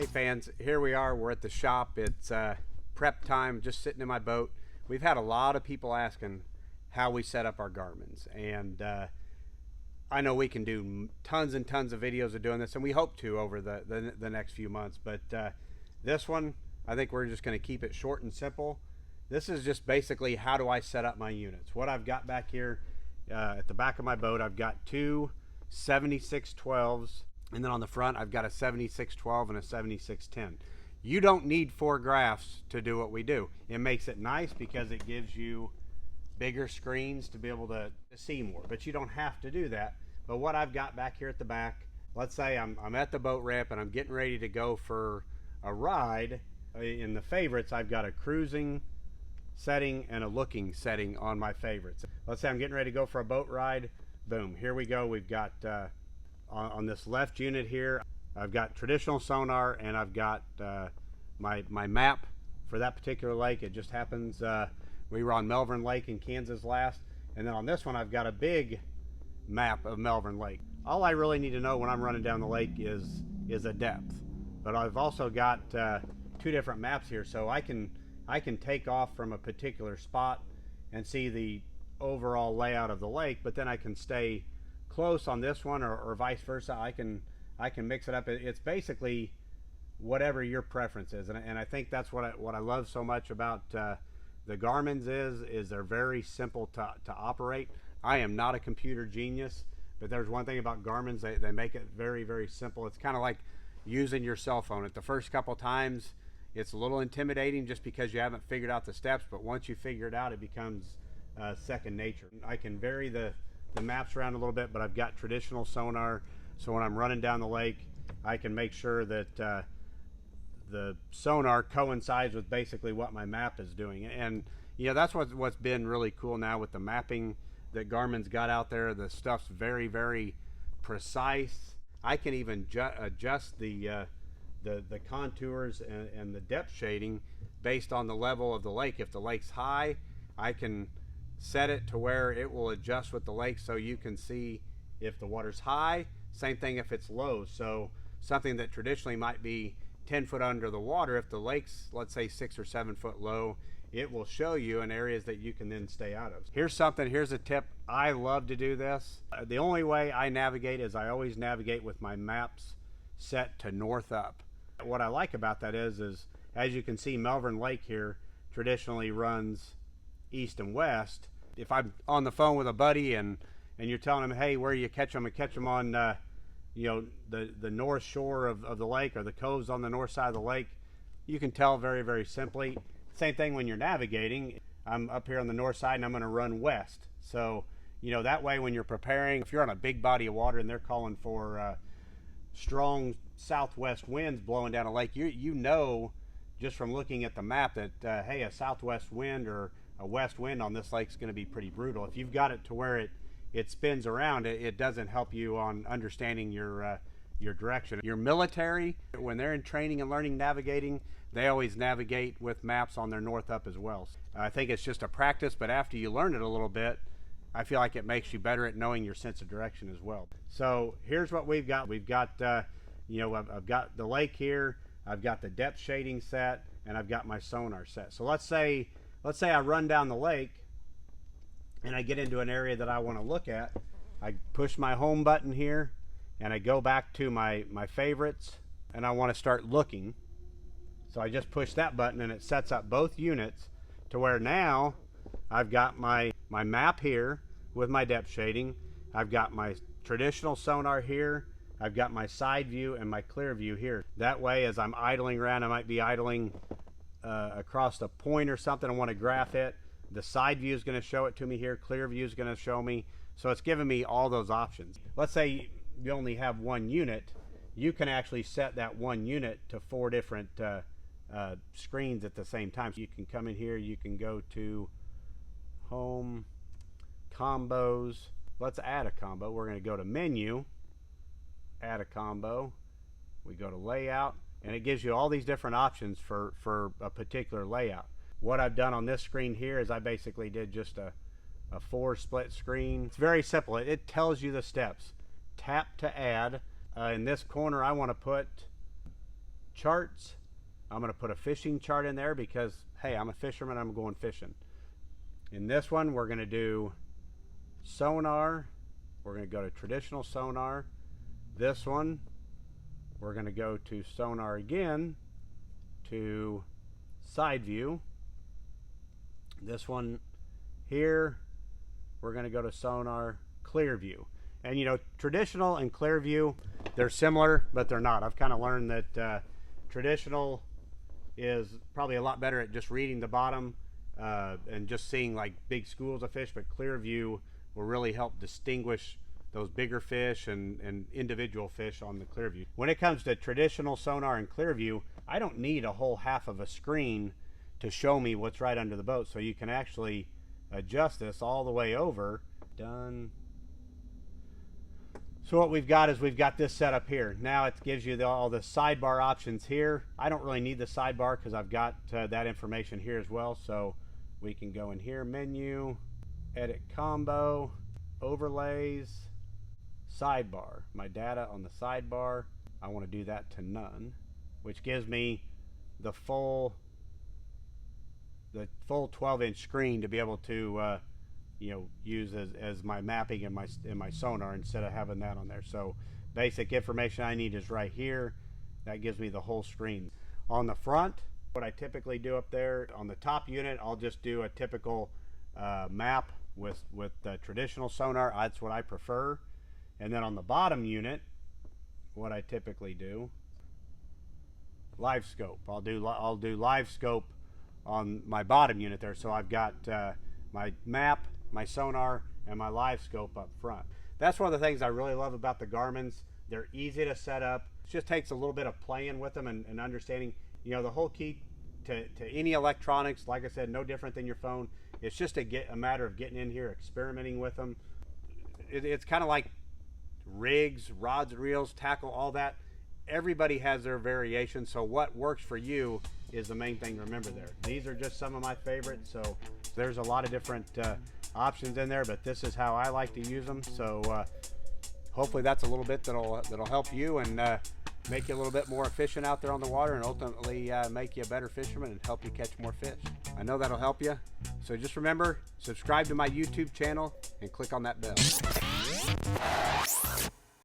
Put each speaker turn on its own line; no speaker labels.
Hey fans, here we are. We're at the shop. It's prep time, just sitting in my boat. We've had a lot of people asking how we set up our Garmins, and I know we can do tons and tons of videos of doing this, and we hope to over the next few months. But this one, I think we're just going to keep it short and simple. This is just basically how do I set up my units. What I've got back here at the back of my boat, I've got two 7612s. And then on the front, I've got a 7612 and a 7610. You don't need 4 graphs to do what we do. It makes it nice because it gives you bigger screens to be able to see more, but you don't have to do that. But what I've got back here at the back, let's say I'm at the boat ramp and I'm getting ready to go for a ride. In the favorites, I've got a cruising setting and a looking setting on my favorites. Let's say I'm getting ready to go for a boat ride. Boom, here we go. We've got on this left unit here, I've got traditional sonar, and I've got my map for that particular lake. It just happens we were on Melbourne Lake in Kansas last, and then on this one I've got a big map of Melbourne Lake. All I really need to know when I'm running down the lake is a depth, but I've also got 2 different maps here, so I can take off from a particular spot and see the overall layout of the lake, but then I can stay close on this one, or vice versa. I can mix it up. It's basically whatever your preference is, and I think that's what I love so much about the Garmin's is they're very simple to operate. I am not a computer genius, but there's one thing about Garmin's, they make it very, very simple. It's kind of like using your cell phone. At the first couple times it's a little intimidating just because you haven't figured out the steps, but once you figure it out, it becomes second nature. I can vary the maps around a little bit, but I've got traditional sonar, so when I'm running down the lake, I can make sure that the sonar coincides with basically what my map is doing. And you know, that's what's been really cool now with the mapping that Garmin's got out there. The stuff's very, very precise. I can even adjust the contours and the depth shading based on the level of the lake. If the lake's high, I can set it to where it will adjust with the lake, so you can see if the water's high. Same thing if it's low. So something that traditionally might be 10 foot under the water, if the lake's, let's say, 6 or 7 foot low, it will show you in areas that you can then stay out of. Here's a tip. I love to do this. The only way I navigate is I always navigate with my maps set to north up. What I like about that is as you can see, Melbourne Lake here traditionally runs east and west. If I'm on the phone with a buddy and you're telling him, hey, where you catch them, I catch them on you know, the north shore of the lake, or the coves on the north side of the lake, you can tell very, very simply. Same thing when you're navigating. I'm up here on the north side and I'm going to run west, so you know, that way when you're preparing, if you're on a big body of water and they're calling for strong southwest winds blowing down a lake, you know just from looking at the map that hey, a southwest wind or a west wind on this lake is going to be pretty brutal. If you've got it to where it spins around, it doesn't help you on understanding your direction. Your military, when they're in training and learning navigating, they always navigate with maps on their north up as well. I think it's just a practice, but after you learn it a little bit, I feel like it makes you better at knowing your sense of direction as well. So here's what we've got. We've got you know, I've got the lake here, I've got the depth shading set, and I've got my sonar set. So let's say I run down the lake and I get into an area that I want to look at. I push my home button here and I go back to my favorites and I want to start looking. So I just push that button and it sets up both units to where now I've got my map here with my depth shading. I've got my traditional sonar here. I've got my side view and my clear view here. That way, as I'm idling around, I might be idling across a point or something, I want to graph it. The side view is going to show it to me here. Clear view is going to show me. So it's giving me all those options. Let's say you only have one unit. You can actually set that one unit to 4 different screens at the same time. So you can come in here, you can go to home, combos. Let's add a combo. We're going to go to menu, add a combo. We go to layout, and it gives you all these different options for a particular layout. What I've done on this screen here is I basically did just a 4 split screen. It's very simple. It tells you the steps. Tap to add. In this corner I want to put charts. I'm going to put a fishing chart in there because, hey, I'm a fisherman, I'm going fishing. In this one, we're going to do sonar. We're going to go to traditional sonar. This one, we're going to go to sonar again, to side view. This one here, we're going to go to sonar clear view. And you know, traditional and clear view, they're similar, but they're not. I've kind of learned that traditional is probably a lot better at just reading the bottom and just seeing like big schools of fish, but clear view will really help distinguish those bigger fish and individual fish on the clear view. When it comes to traditional sonar and clear view, I don't need a whole half of a screen to show me what's right under the boat, so you can actually adjust this all the way over. Done. So what we've got is we've got this set up here. Now it gives you all the sidebar options here. I don't really need the sidebar because I've got that information here as well. So we can go in here, menu, edit combo, overlays, sidebar. My data on the sidebar, I want to do that to none, which gives me the full 12-inch screen to be able to you know, use as my mapping in my sonar instead of having that on there. So basic information I need is right here. That gives me the whole screen. On the front, what I typically do up there on the top unit, I'll just do a typical map with traditional sonar. That's what I prefer. And then on the bottom unit, what I typically do, live scope. I'll do live scope on my bottom unit there. So I've got my map, my sonar, and my live scope up front. That's one of the things I really love about the Garmins. They're easy to set up. It just takes a little bit of playing with them and understanding. You know, the whole key to any electronics, like I said, no different than your phone. It's just a matter of getting in here, experimenting with them. It's kind of like rigs, rods and reels, tackle, all that. Everybody has their variations, so what works for you is the main thing to remember there. These are just some of my favorites, so there's a lot of different options in there, but this is how I like to use them. So hopefully that's a little bit that'll help you and make you a little bit more efficient out there on the water, and ultimately make you a better fisherman and help you catch more fish. I know that'll help you. So just remember, subscribe to my YouTube channel and click on that bell.